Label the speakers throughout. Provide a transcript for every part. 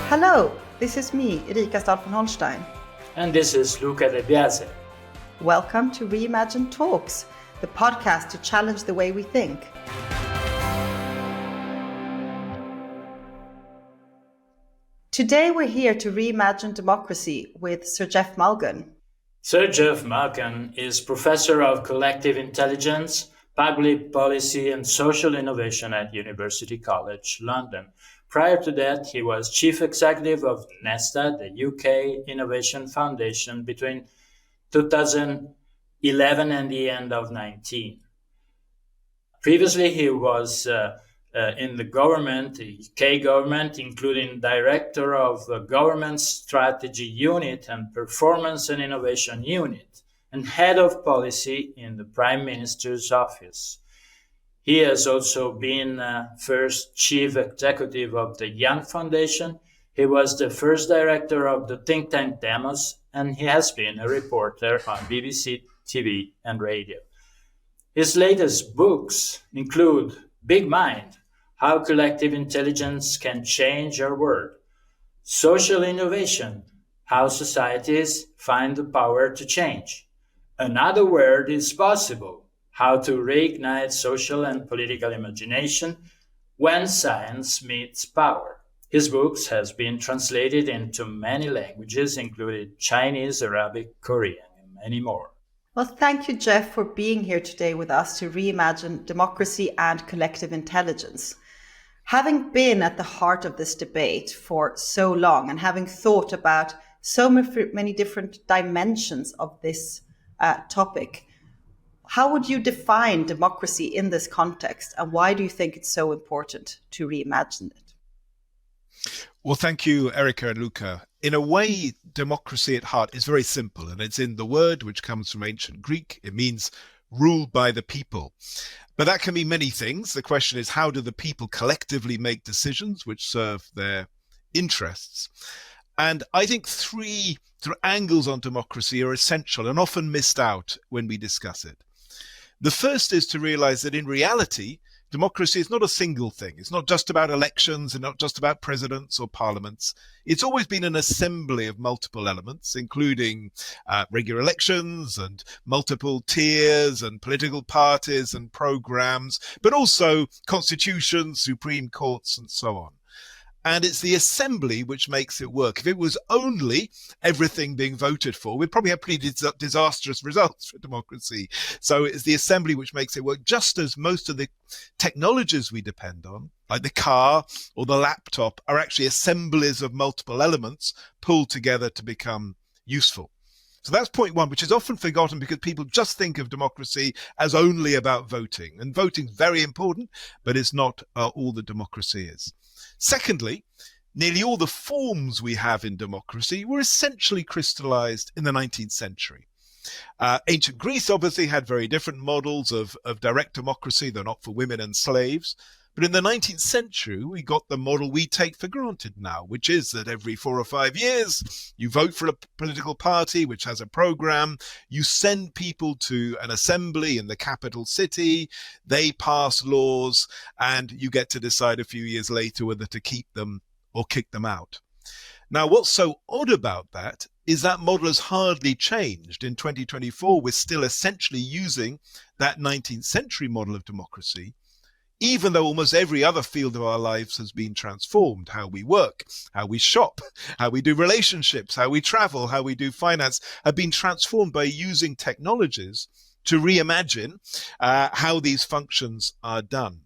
Speaker 1: Hello, this is me, Erika Stahl von Holstein.
Speaker 2: And this is Luca De Biase.
Speaker 1: Welcome to Reimagine Talks, the podcast to challenge the way we think. Today we're here to reimagine democracy with Sir Geoff Mulgan.
Speaker 2: Sir Geoff Mulgan is Professor of Collective Intelligence, Public Policy and Social Innovation at University College London. Prior to that, he was Chief Executive of NESTA, the UK Innovation Foundation, between 2011 and the end of 2019. Previously, he was in the government, the UK government, including Director of the Government Strategy Unit and Performance and Innovation Unit, and Head of Policy in the Prime Minister's Office. He has also been first Chief Executive of the Young Foundation. He was the first Director of the think tank Demos, and he has been a reporter on BBC TV and radio. His latest books include Big Mind, How Collective Intelligence Can Change Our World, Social Innovation, How Societies Find the Power to Change, Another World is Possible, How to Reignite Social and Political Imagination When Science Meets Power. His books has been translated into many languages, including Chinese, Arabic, Korean, and many more.
Speaker 1: Well, thank you, Geoff, for being here today with us to reimagine democracy and collective intelligence. Having been at the heart of this debate for so long and having thought about so many different dimensions of this topic, how would you define democracy in this context, and why do you think it's so important to reimagine it?
Speaker 3: Well, thank you, Erika and Luca. In a way, democracy at heart is very simple, and it's in the word which comes from ancient Greek. It means ruled by the people. But that can mean many things. The question is, how do the people collectively make decisions which serve their interests? And I think three angles on democracy are essential and often missed out when we discuss it. The first is to realize that in reality, democracy is not a single thing. It's not just about elections and not just about presidents or parliaments. It's always been an assembly of multiple elements, including regular elections and multiple tiers and political parties and programs, but also constitutions, supreme courts, and so on. And it's the assembly which makes it work. If it was only everything being voted for, we'd probably have pretty disastrous results for democracy. So it's the assembly which makes it work, just as most of the technologies we depend on, like the car or the laptop, are actually assemblies of multiple elements pulled together to become useful. So that's point one, which is often forgotten because people just think of democracy as only about voting. And voting is very important, but it's not all that democracy is. Secondly, nearly all the forms we have in democracy were essentially crystallized in the 19th century. Ancient Greece obviously had very different models of direct democracy, though not for women and slaves. But in the 19th century, we got the model we take for granted now, which is that every 4 or 5 years, you vote for a political party which has a program, you send people to an assembly in the capital city, they pass laws, and you get to decide a few years later whether to keep them or kick them out. Now, what's so odd about that is that model has hardly changed. In 2024, we're still essentially using that 19th century model of democracy, even though almost every other field of our lives has been transformed. How we work, how we shop, how we do relationships, how we travel, how we do finance have been transformed by using technologies to reimagine how these functions are done.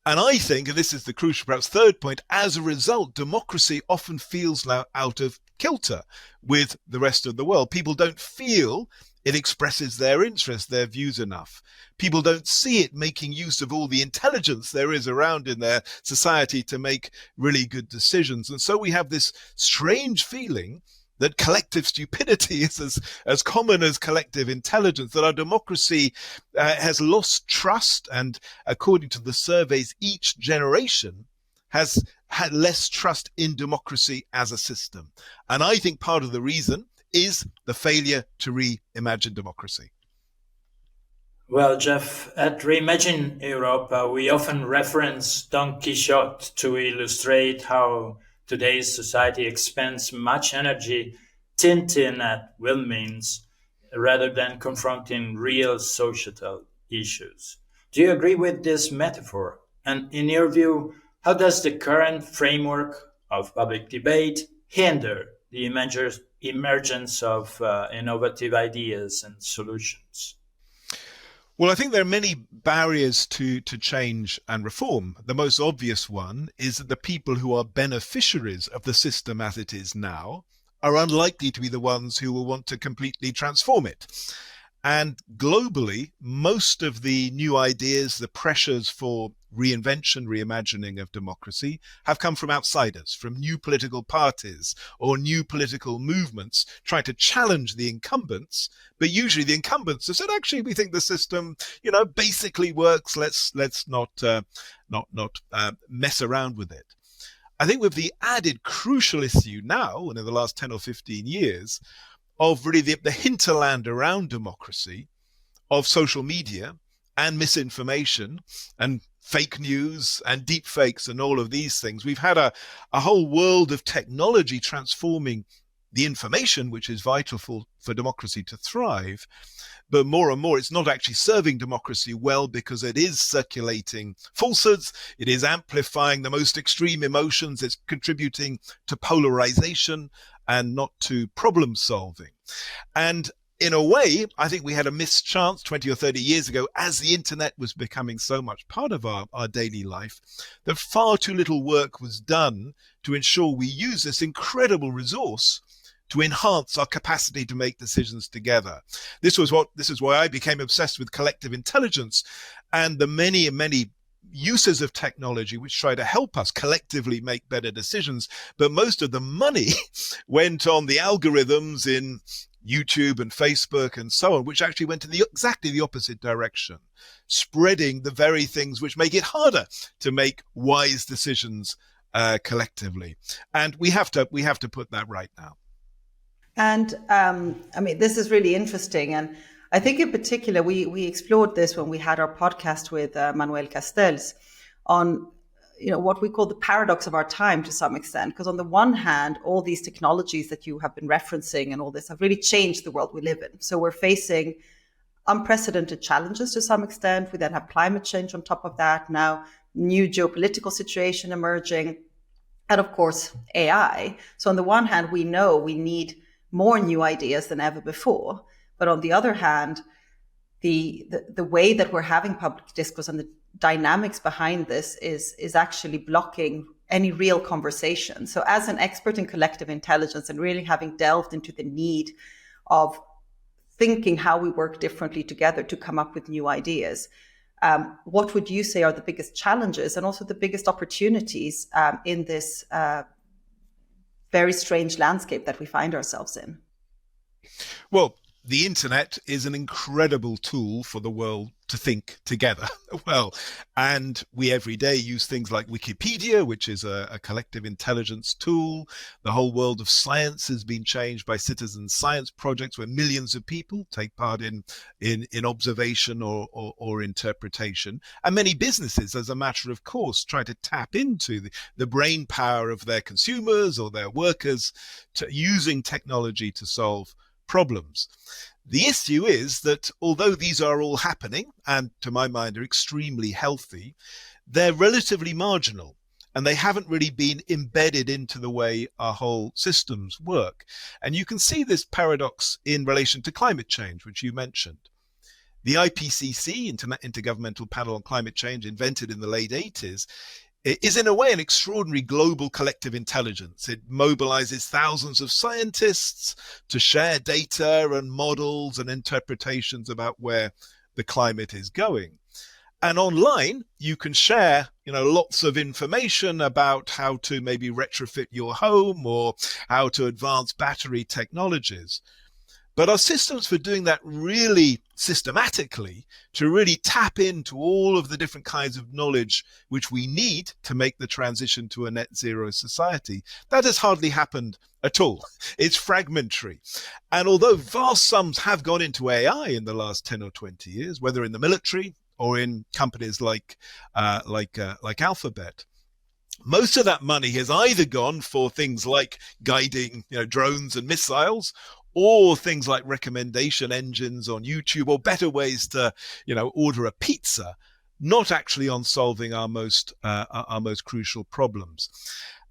Speaker 3: And I think, and this is the crucial, perhaps third point, as a result, democracy often feels now out of kilter with the rest of the world. People don't feel it expresses their interest, their views enough. People don't see it making use of all the intelligence there is around in their society to make really good decisions. And so we have this strange feeling that collective stupidity is as common as collective intelligence, that our democracy has lost trust, and according to the surveys, each generation has had less trust in democracy as a system. And I think part of the reason is the failure to reimagine democracy.
Speaker 2: Well, Geoff, at Reimagine Europe, we often reference Don Quixote to illustrate how today's society expends much energy tinting at will means rather than confronting real societal issues. Do you agree with this metaphor? And in your view, how does the current framework of public debate hinder the emergence of innovative ideas and solutions?
Speaker 3: Well, I think there are many barriers to change and reform. The most obvious one is that the people who are beneficiaries of the system as it is now are unlikely to be the ones who will want to completely transform it. And globally, most of the new ideas, the pressures for reinvention, reimagining of democracy have come from outsiders, from new political parties or new political movements trying to challenge the incumbents. But usually the incumbents have said, actually, we think the system, basically works. Let's not mess around with it. I think with the added crucial issue now, and in the last 10 or 15 years, of really the hinterland around democracy, of social media and misinformation and fake news and deep fakes and all of these things. We've had a whole world of technology transforming the information, which is vital for democracy to thrive. But more and more, it's not actually serving democracy well because it is circulating falsehoods. It is amplifying the most extreme emotions. It's contributing to polarization and not to problem solving. And in a way, I think we had a missed chance 20 or 30 years ago as the internet was becoming so much part of our daily life that far too little work was done to ensure we use this incredible resource to enhance our capacity to make decisions together. This is why I became obsessed with collective intelligence and the many uses of technology which try to help us collectively make better decisions. But most of the money went on the algorithms in YouTube and Facebook and so on, which actually went in exactly the opposite direction, spreading the very things which make it harder to make wise decisions collectively. And we have to put that right now.
Speaker 1: And this is really interesting. And I think in particular, we explored this when we had our podcast with Manuel Castells on, what we call the paradox of our time to some extent. Because on the one hand, all these technologies that you have been referencing and all this have really changed the world we live in. So we're facing unprecedented challenges to some extent. We then have climate change on top of that. Now, new geopolitical situation emerging. And of course, AI. So on the one hand, we know we need more new ideas than ever before. But on the other hand, the way that we're having public discourse and the dynamics behind this is actually blocking any real conversation. So as an expert in collective intelligence and really having delved into the need of thinking how we work differently together to come up with new ideas, what would you say are the biggest challenges and also the biggest opportunities in this very strange landscape that we find ourselves in?
Speaker 3: Well, the internet is an incredible tool for the world to think together. Well, and we every day use things like Wikipedia, which is a collective intelligence tool. The whole world of science has been changed by citizen science projects where millions of people take part in observation or interpretation. And many businesses, as a matter of course, try to tap into the brain power of their consumers or their workers using technology to solve problems. The issue is that although these are all happening, and to my mind are extremely healthy, they're relatively marginal and they haven't really been embedded into the way our whole systems work. And you can see this paradox in relation to climate change, which you mentioned. The IPCC, Intergovernmental Panel on Climate Change, invented in the late 80s, is in a way an extraordinary global collective intelligence. It mobilizes thousands of scientists to share data and models and interpretations about where the climate is going. And online, you can share, lots of information about how to maybe retrofit your home or how to advance battery technologies. But our systems for doing that really systematically, to really tap into all of the different kinds of knowledge which we need to make the transition to a net zero society, that has hardly happened at all. It's fragmentary. And although vast sums have gone into AI in the last 10 or 20 years, whether in the military or in companies like Alphabet, Most of that money has either gone for things like guiding, drones and missiles, or things like recommendation engines on YouTube, or better ways to, order a pizza, not actually on solving our most crucial problems.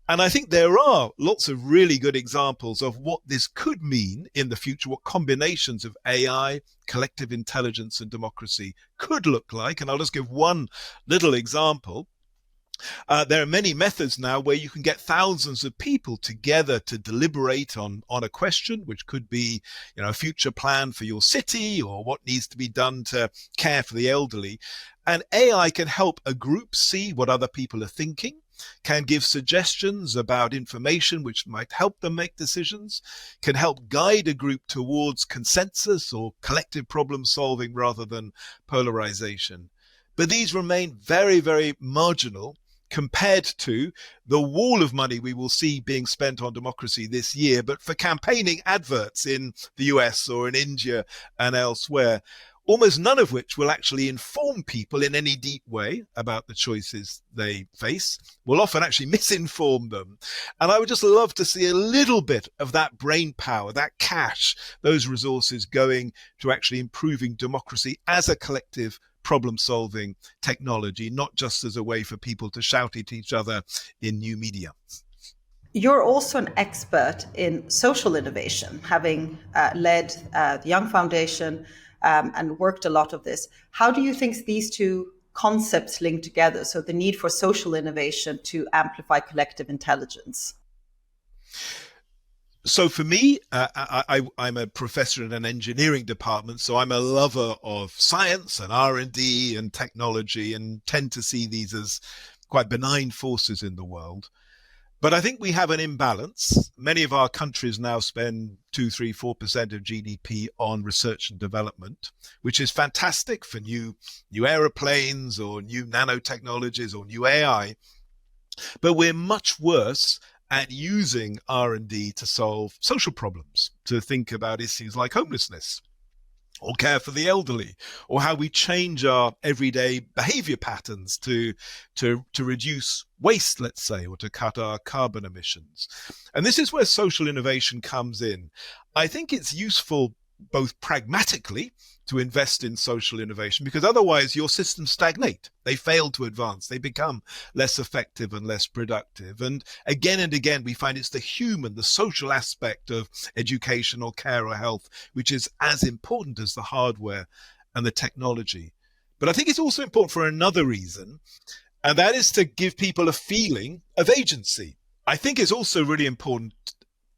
Speaker 3: And I think there are lots of really good examples of what this could mean in the future, what combinations of AI, collective intelligence, and democracy could look like. And I'll just give one little example. There are many methods now where you can get thousands of people together to deliberate on a question, which could be, a future plan for your city or what needs to be done to care for the elderly. And AI can help a group see what other people are thinking, can give suggestions about information which might help them make decisions, can help guide a group towards consensus or collective problem solving rather than polarization. But these remain very, very marginal compared to the wall of money we will see being spent on democracy this year, but for campaigning adverts in the US or in India and elsewhere, almost none of which will actually inform people in any deep way about the choices they face, will often actually misinform them. And I would just love to see a little bit of that brain power, that cash, those resources going to actually improving democracy as a collective problem-solving technology, not just as a way for people to shout at each other in new media.
Speaker 1: You're also an expert in social innovation, having led the Young Foundation and worked a lot of this. How do you think these two concepts link together? So the need for social innovation to amplify collective intelligence.
Speaker 3: So for me, I'm a professor in an engineering department, so I'm a lover of science and R&D and technology, and tend to see these as quite benign forces in the world. But I think we have an imbalance. Many of our countries now spend 2, 3, 4% of GDP on research and development, which is fantastic for new aeroplanes or new nanotechnologies or new AI. But we're much worse at using R&D to solve social problems, to think about issues like homelessness or care for the elderly, or how we change our everyday behavior patterns to reduce waste, let's say, or to cut our carbon emissions. And this is where social innovation comes in. I think it's useful both pragmatically to invest in social innovation, because otherwise your systems stagnate. They fail to advance. They become less effective and less productive. And again, we find it's the human, the social aspect of education or care or health, which is as important as the hardware and the technology. But I think it's also important for another reason, and that is to give people a feeling of agency. I think it's also really important,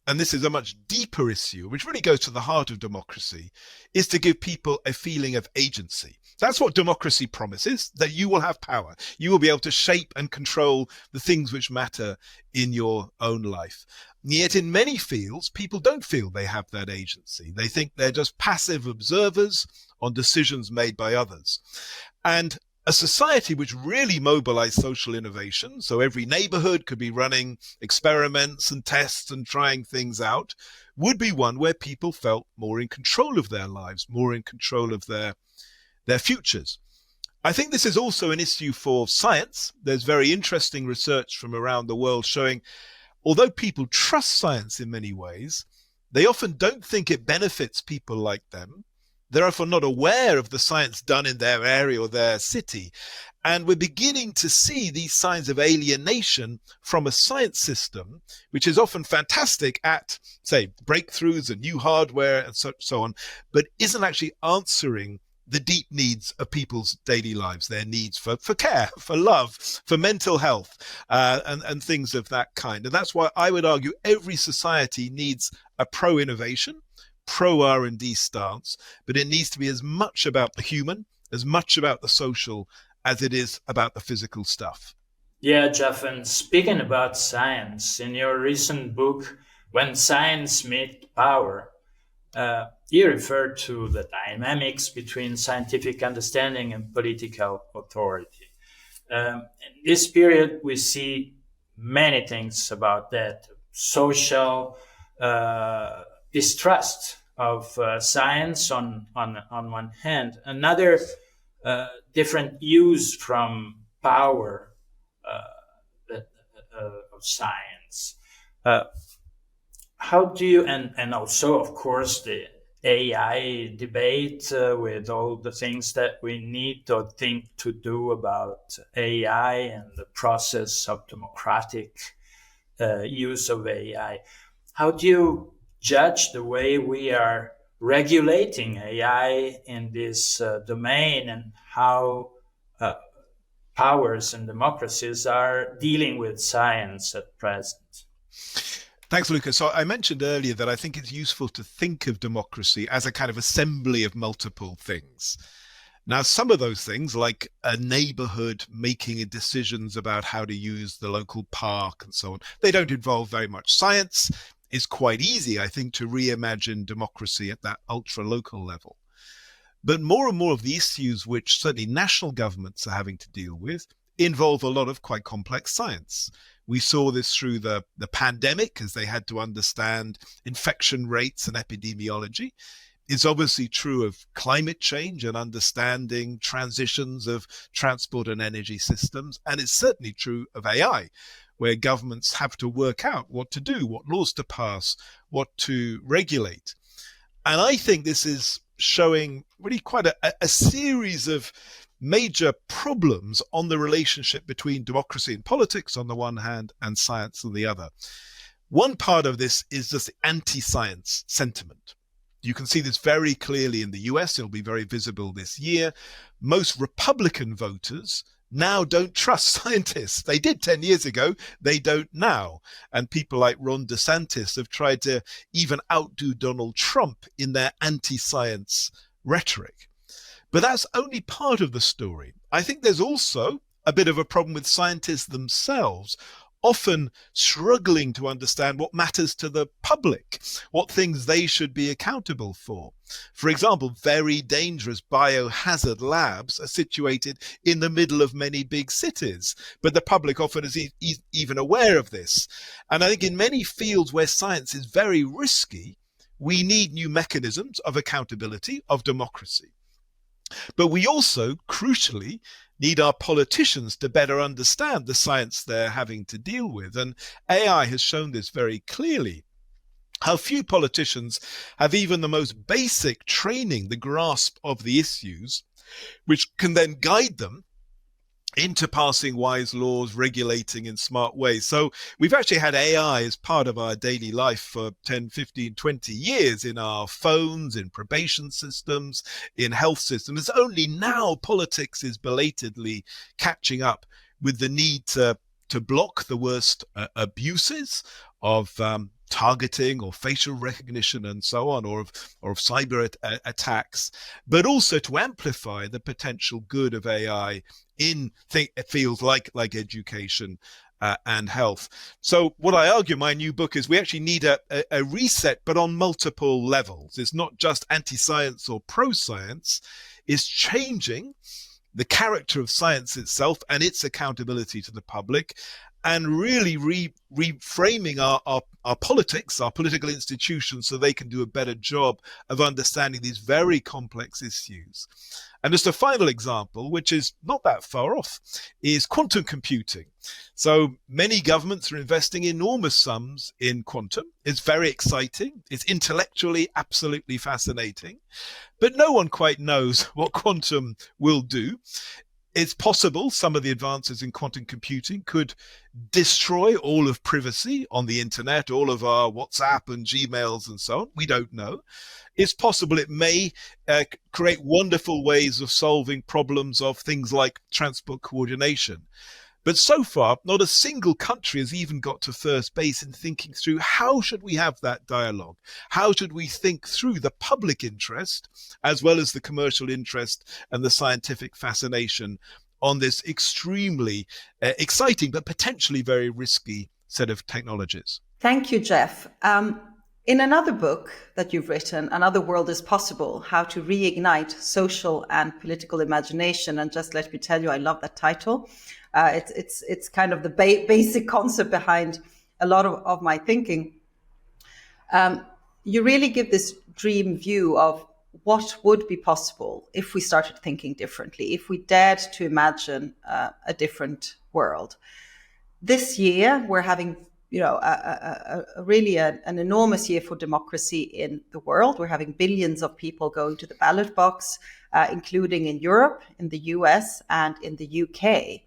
Speaker 3: and this is a much deeper issue, which really goes to the heart of democracy, is to give people a feeling of agency. That's what democracy promises, that you will have power. You will be able to shape and control the things which matter in your own life. Yet in many fields, people don't feel they have that agency. They think they're just passive observers on decisions made by others. And a society which really mobilized social innovation, so every neighborhood could be running experiments and tests and trying things out, would be one where people felt more in control of their lives, more in control of their futures. I think this is also an issue for science. There's very interesting research from around the world showing, although people trust science in many ways, they often don't think it benefits people like them. They're often not aware of the science done in their area or their city. And we're beginning to see these signs of alienation from a science system, which is often fantastic at, say, breakthroughs and new hardware and so on, but isn't actually answering the deep needs of people's daily lives, their needs for care, for love, for mental health, and things of that kind. And that's why I would argue every society needs a pro-innovation, pro-R&D stance, but it needs to be as much about the human, as much about the social, as it is about the physical stuff.
Speaker 2: Yeah, Geoff, and speaking about science, in your recent book, When Science Meets Power, you referred to the dynamics between scientific understanding and political authority. In this period, we see many things about that. Social distrust of science on one hand, another different use from power of science. How do you, and also, of course, the AI debate with all the things that we need or think to do about AI and the process of democratic use of AI. How do you judge the way we are regulating AI in this domain, and how powers and democracies are dealing with science at present?
Speaker 3: Thanks, Luca. So I mentioned earlier that I think it's useful to think of democracy as a kind of assembly of multiple things. Now, some of those things, like a neighborhood making decisions about how to use the local park and so on, they don't involve very much science. It's quite easy, I think, to reimagine democracy at that ultra-local level. But more and more of the issues which certainly national governments are having to deal with involve a lot of quite complex science. We saw this through the pandemic, as they had to understand infection rates and epidemiology. It's obviously true of climate change and understanding transitions of transport and energy systems. And it's certainly true of AI, where governments have to work out what to do, what laws to pass, what to regulate. And I think this is showing really quite a series of major problems on the relationship between democracy and politics on the one hand and science on the other. One part of this is just the anti-science sentiment. You can see this very clearly in the US. It'll be very visible this year. Most Republican voters now don't trust scientists. They did 10 years ago. They don't now. And people like Ron DeSantis have tried to even outdo Donald Trump in their anti-science rhetoric. But that's only part of the story. I think there's also a bit of a problem with scientists themselves, often struggling to understand what matters to the public, what things they should be accountable for. For example, very dangerous biohazard labs are situated in the middle of many big cities, but the public often isn't even aware of this. And I think in many fields where science is very risky, we need new mechanisms of accountability, of democracy. But we also, crucially, need our politicians to better understand the science they're having to deal with. And AI has shown this very clearly. How few politicians have even the most basic training, the grasp of the issues, which can then guide them into passing wise laws, regulating in smart ways. So we've actually had AI as part of our daily life for 10, 15, 20 years in our phones, in probation systems, in health systems. It's only now politics is belatedly catching up with the need to block the worst abuses of targeting or facial recognition and so on, or of cyber attacks, but also to amplify the potential good of AI in fields like education and health. So what I argue in my new book is we actually need a reset, but on multiple levels. It's not just anti-science or pro-science. It's changing the character of science itself and its accountability to the public, and really reframing our politics, our political institutions, so they can do a better job of understanding these very complex issues. And just a final example, which is not that far off, is quantum computing. So many governments are investing enormous sums in quantum. It's very exciting. It's intellectually absolutely fascinating. But no one quite knows what quantum will do. It's possible some of the advances in quantum computing could destroy all of privacy on the internet, all of our WhatsApp and Gmails and so on. We don't know. It's possible it may create wonderful ways of solving problems of things like transport coordination. But so far, not a single country has even got to first base in thinking through how should we have that dialogue? How should we think through the public interest as well as the commercial interest and the scientific fascination on this extremely exciting but potentially very risky set of technologies?
Speaker 1: Thank you, Geoff. In another book that you've written, Another World is Possible, How to Reignite Social and Political Imagination. And just let me tell you, I love that title. It's kind of the basic concept behind a lot of my thinking. You really give this dream view of what would be possible if we started thinking differently, if we dared to imagine a different world. This year, we're having really an enormous year for democracy in the world. We're having billions of people going to the ballot box, including in Europe, in the US, and in the UK.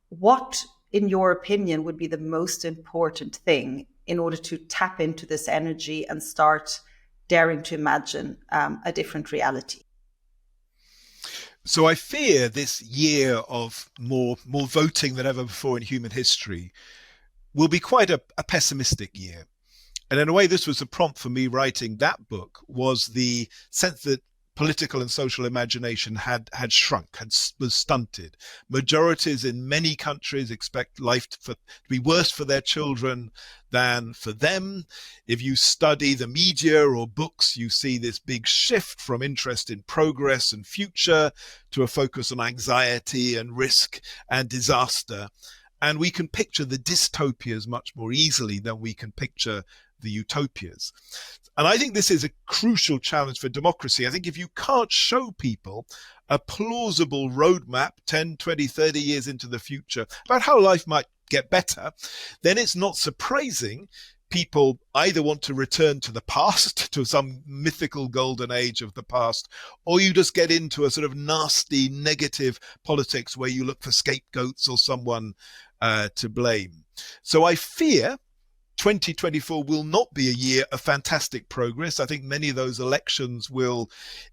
Speaker 1: What, in your opinion, would be the most important thing in order to tap into this energy and start daring to imagine a different reality?
Speaker 3: So I fear this year of more voting than ever before in human history will be quite a pessimistic year. And in a way, this was a prompt for me writing that book, was the sense that political and social imagination had shrunk, was stunted. Majorities in many countries expect life to be worse for their children than for them. If you study the media or books, you see this big shift from interest in progress and future to a focus on anxiety and risk and disaster. And we can picture the dystopias much more easily than we can picture the utopias. And I think this is a crucial challenge for democracy. I think if you can't show people a plausible roadmap 10, 20, 30 years into the future about how life might get better, then it's not surprising people either want to return to the past, to some mythical golden age of the past, or you just get into a sort of nasty, negative politics where you look for scapegoats or someone to blame. So I fear 2024 will not be a year of fantastic progress. I think many of those elections will,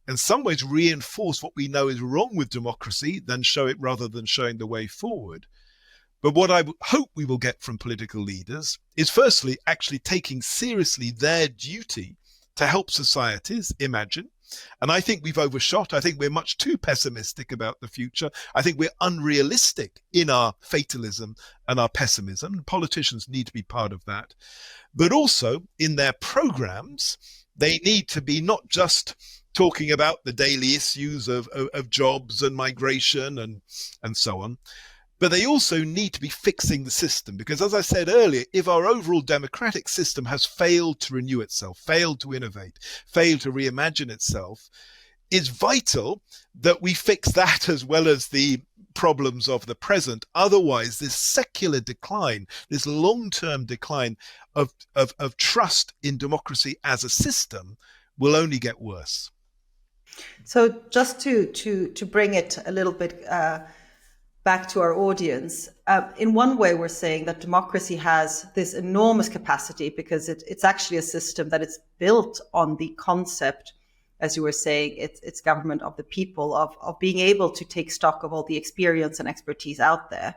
Speaker 3: in some ways, reinforce what we know is wrong with democracy, then show it rather than showing the way forward. But what I hope we will get from political leaders is, firstly, actually taking seriously their duty to help societies imagine. And I think we've overshot. I think we're much too pessimistic about the future. I think we're unrealistic in our fatalism and our pessimism. And politicians need to be part of that. But also in their programs, they need to be not just talking about the daily issues of jobs and migration and so on, but they also need to be fixing the system. Because as I said earlier, if our overall democratic system has failed to renew itself, failed to innovate, failed to reimagine itself, it's vital that we fix that as well as the problems of the present. Otherwise, this secular decline, this long-term decline of trust in democracy as a system will only get worse.
Speaker 1: So just to bring it a little bit back to our audience, in one way, we're saying that democracy has this enormous capacity because it's actually a system that is built on the concept, as you were saying, it's government of the people, of being able to take stock of all the experience and expertise out there.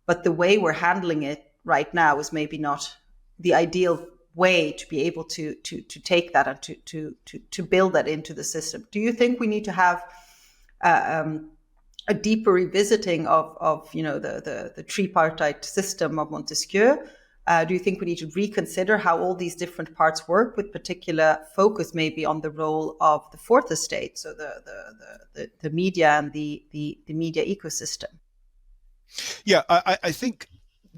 Speaker 1: But the way we're handling it right now is maybe not the ideal way to be able to take that and to build that into the system. Do you think we need to have a deeper revisiting of the tripartite system of Montesquieu? Do you think we need to reconsider how all these different parts work, with particular focus maybe on the role of the fourth estate, so the media and the media ecosystem?
Speaker 3: Yeah, I think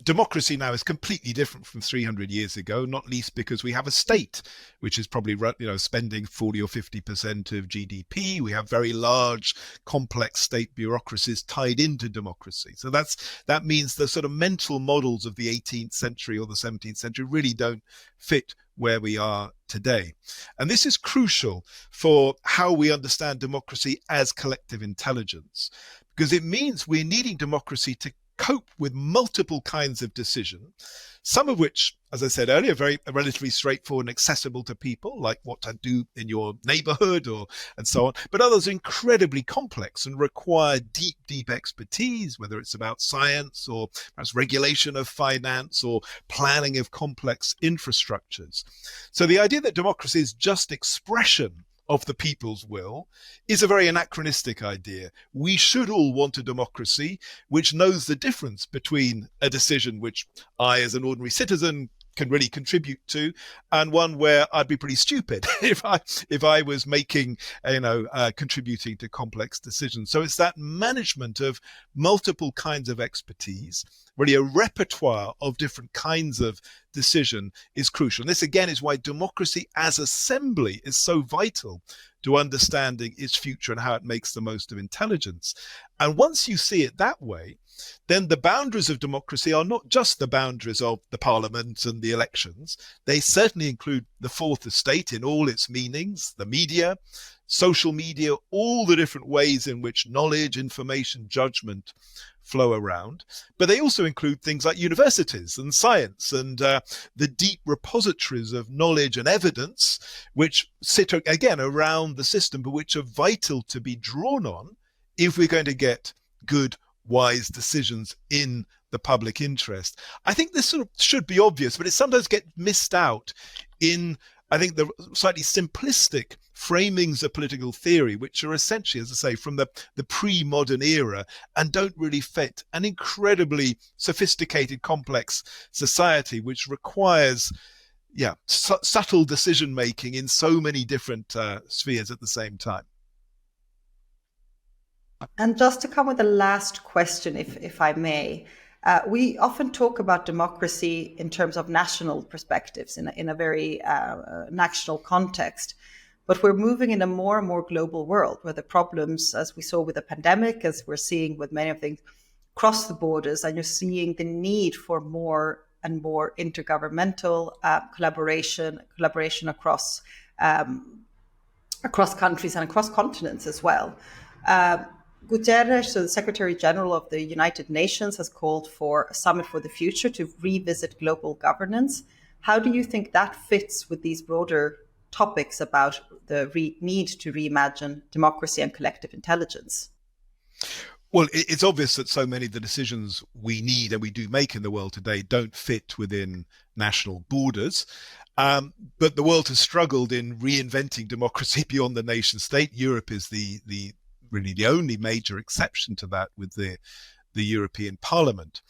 Speaker 3: democracy now is completely different from 300 years ago, not least because we have a state which is probably spending 40 or 50% of GDP. We have very large, complex state bureaucracies tied into democracy. So that means the sort of mental models of the 18th century or the 17th century really don't fit where we are today. And this is crucial for how we understand democracy as collective intelligence, because it means we're needing democracy to cope with multiple kinds of decision, some of which, as I said earlier, are relatively straightforward and accessible to people, like what to do in your neighborhood and so on. But others are incredibly complex and require deep expertise, whether it's about science or perhaps regulation of finance or planning of complex infrastructures. So the idea that democracy is just expression of the people's will is a very anachronistic idea. We should all want a democracy which knows the difference between a decision which I, as an ordinary citizen, can really contribute to, and one where I'd be pretty stupid if I was making, contributing to complex decisions. So it's that management of multiple kinds of expertise, really a repertoire of different kinds of decision is crucial. And this again is why democracy as assembly is so vital to understanding its future and how it makes the most of intelligence. And once you see it that way, then the boundaries of democracy are not just the boundaries of the parliament and the elections. They certainly include the fourth estate in all its meanings, the media, social media, all the different ways in which knowledge, information, judgment flow around. But they also include things like universities and science and the deep repositories of knowledge and evidence, which sit, again, around the system, but which are vital to be drawn on if we're going to get good, wise decisions in the public interest. I think this sort of should be obvious, but it sometimes gets missed out in, I think, the slightly simplistic framings of political theory, which are essentially, as I say, from the pre-modern era and don't really fit an incredibly sophisticated, complex society, which requires subtle decision making in so many different spheres at the same time.
Speaker 1: And just to come with the last question, if I may, we often talk about democracy in terms of national perspectives, in a very national context. But we're moving in a more and more global world where the problems, as we saw with the pandemic, as we're seeing with many of things, cross the borders, and you're seeing the need for more and more intergovernmental collaboration across countries and across continents as well. Guterres, so the Secretary General of the United Nations, has called for a summit for the future to revisit global governance. How do you think that fits with these broader topics about the need to reimagine democracy and collective intelligence?
Speaker 3: Well, it's obvious that so many of the decisions we need and we do make in the world today don't fit within national borders. But the world has struggled in reinventing democracy beyond the nation state. Europe is really the only major exception to that with the European Parliament.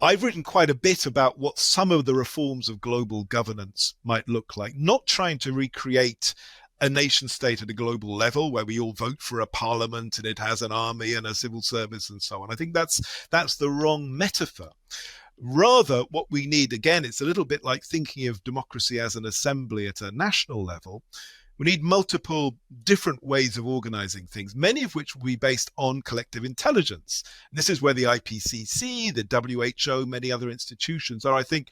Speaker 3: I've written quite a bit about what some of the reforms of global governance might look like, not trying to recreate a nation state at a global level where we all vote for a parliament and it has an army and a civil service and so on. I think that's the wrong metaphor. Rather, what we need, again, it's a little bit like thinking of democracy as an assembly at a national level. We need multiple different ways of organizing things, many of which will be based on collective intelligence. This is where the IPCC, the WHO, many other institutions are, I think,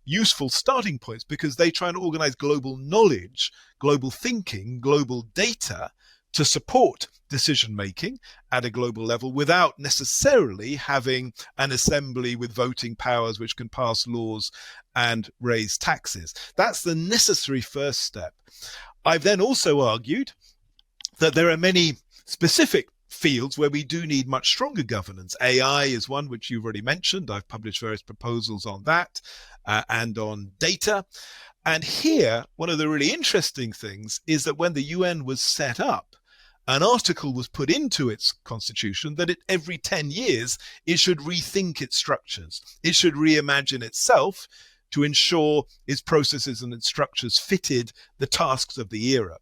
Speaker 3: useful starting points because they try and organize global knowledge, global thinking, global data to support decision-making at a global level without necessarily having an assembly with voting powers which can pass laws and raise taxes. That's the necessary first step. I've then also argued that there are many specific fields where we do need much stronger governance. AI is one which you've already mentioned. I've published various proposals on that and on data. And here, one of the really interesting things is that when the UN was set up, an article was put into its constitution that every 10 years it should rethink its structures. It should reimagine itself to ensure its processes and its structures fitted the tasks of the era.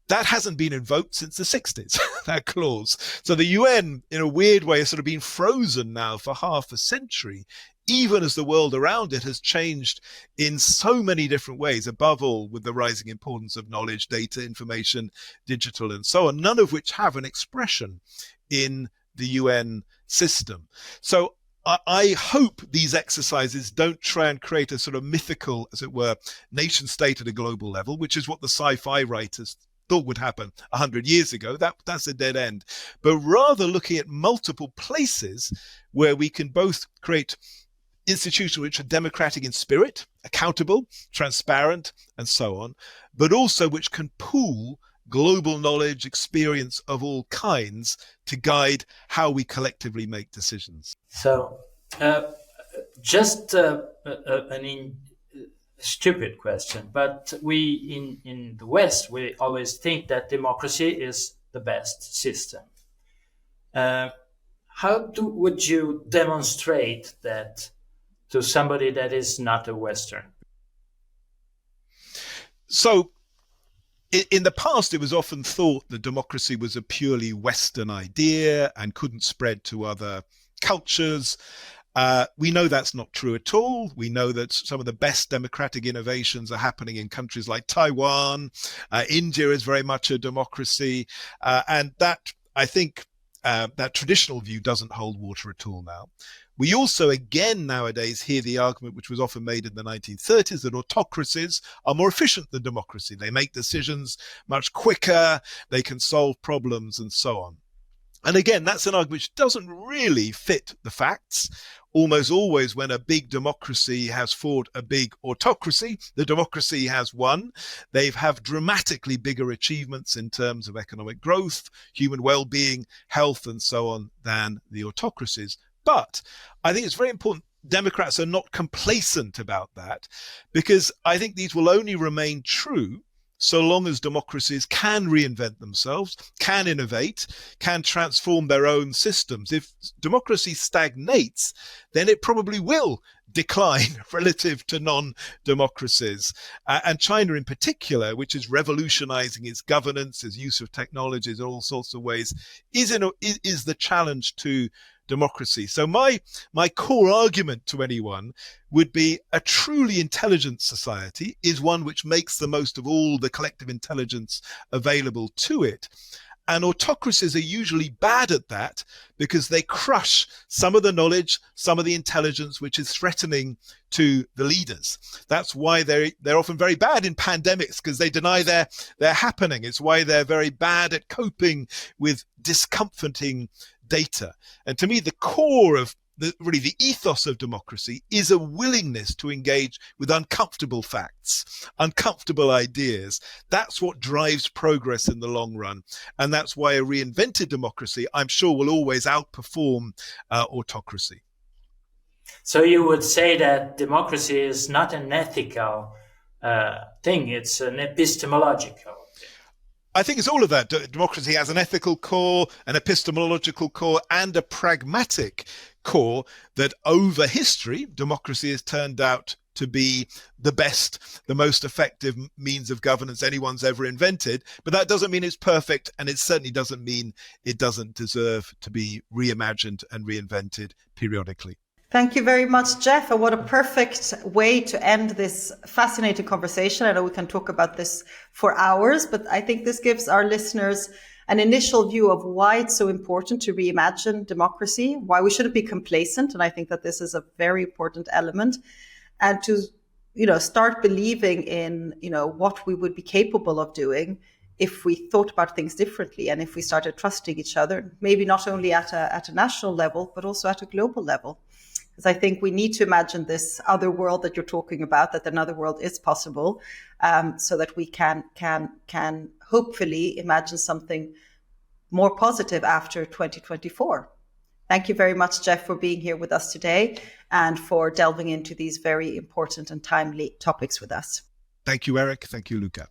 Speaker 3: That hasn't been invoked since the 60s, that clause. So the UN, in a weird way, has sort of been frozen now for half a century, even as the world around it has changed in so many different ways, above all with the rising importance of knowledge, data, information, digital, and so on, none of which have an expression in the UN system. So I hope these exercises don't try and create a sort of mythical, as it were, nation state at a global level, which is what the sci-fi writers thought would happen 100 years ago. That's a dead end. But rather looking at multiple places where we can both create institutions which are democratic in spirit, accountable, transparent, and so on, but also which can pool global knowledge, experience of all kinds to guide how we collectively make decisions.
Speaker 2: So, just stupid question, but we in the West, we always think that democracy is the best system. Would you demonstrate that to somebody that is not a Western?
Speaker 3: So, in the past, it was often thought that democracy was a purely Western idea and couldn't spread to other cultures. We know that's not true at all. We know that some of the best democratic innovations are happening in countries like Taiwan. India is very much a democracy. And that, I think, that traditional view doesn't hold water at all now. We also, again, nowadays hear the argument, which was often made in the 1930s, that autocracies are more efficient than democracy. They make decisions much quicker, they can solve problems, and so on. And again, that's an argument which doesn't really fit the facts. Almost always when a big democracy has fought a big autocracy, the democracy has won. They have dramatically bigger achievements in terms of economic growth, human well-being, health, and so on than the autocracies. But I think it's very important Democrats are not complacent about that, because I think these will only remain true so long as democracies can reinvent themselves, can innovate, can transform their own systems. If democracy stagnates, then it probably will decline relative to non-democracies. And China in particular, which is revolutionizing its governance, its use of technologies in all sorts of ways, is the challenge to democracy. So my core argument to anyone would be a truly intelligent society is one which makes the most of all the collective intelligence available to it. And autocracies are usually bad at that because they crush some of the knowledge, some of the intelligence which is threatening to the leaders. That's why they're often very bad in pandemics, because they deny they're happening. It's why they're very bad at coping with discomforting data. And to me, the core of the ethos of democracy is a willingness to engage with uncomfortable facts, uncomfortable ideas. That's what drives progress in the long run. And that's why a reinvented democracy, I'm sure, will always outperform autocracy.
Speaker 2: So you would say that democracy is not an ethical thing, it's an epistemological thing.
Speaker 3: I think it's all of that. Democracy has an ethical core, an epistemological core, and a pragmatic core that over history, democracy has turned out to be the best, the most effective means of governance anyone's ever invented. But that doesn't mean it's perfect, and it certainly doesn't mean it doesn't deserve to be reimagined and reinvented periodically.
Speaker 1: Thank you very much, Geoff. And what a perfect way to end this fascinating conversation. I know we can talk about this for hours, but I think this gives our listeners an initial view of why it's so important to reimagine democracy, why we shouldn't be complacent. And I think that this is a very important element. And to, start believing in, what we would be capable of doing if we thought about things differently and if we started trusting each other, maybe not only at a national level, but also at a global level. Because I think we need to imagine this other world that you're talking about, that another world is possible, so that we can hopefully imagine something more positive after 2024. Thank you very much, Geoff, for being here with us today and for delving into these very important and timely topics with us.
Speaker 3: Thank you, Eric. Thank you, Luca.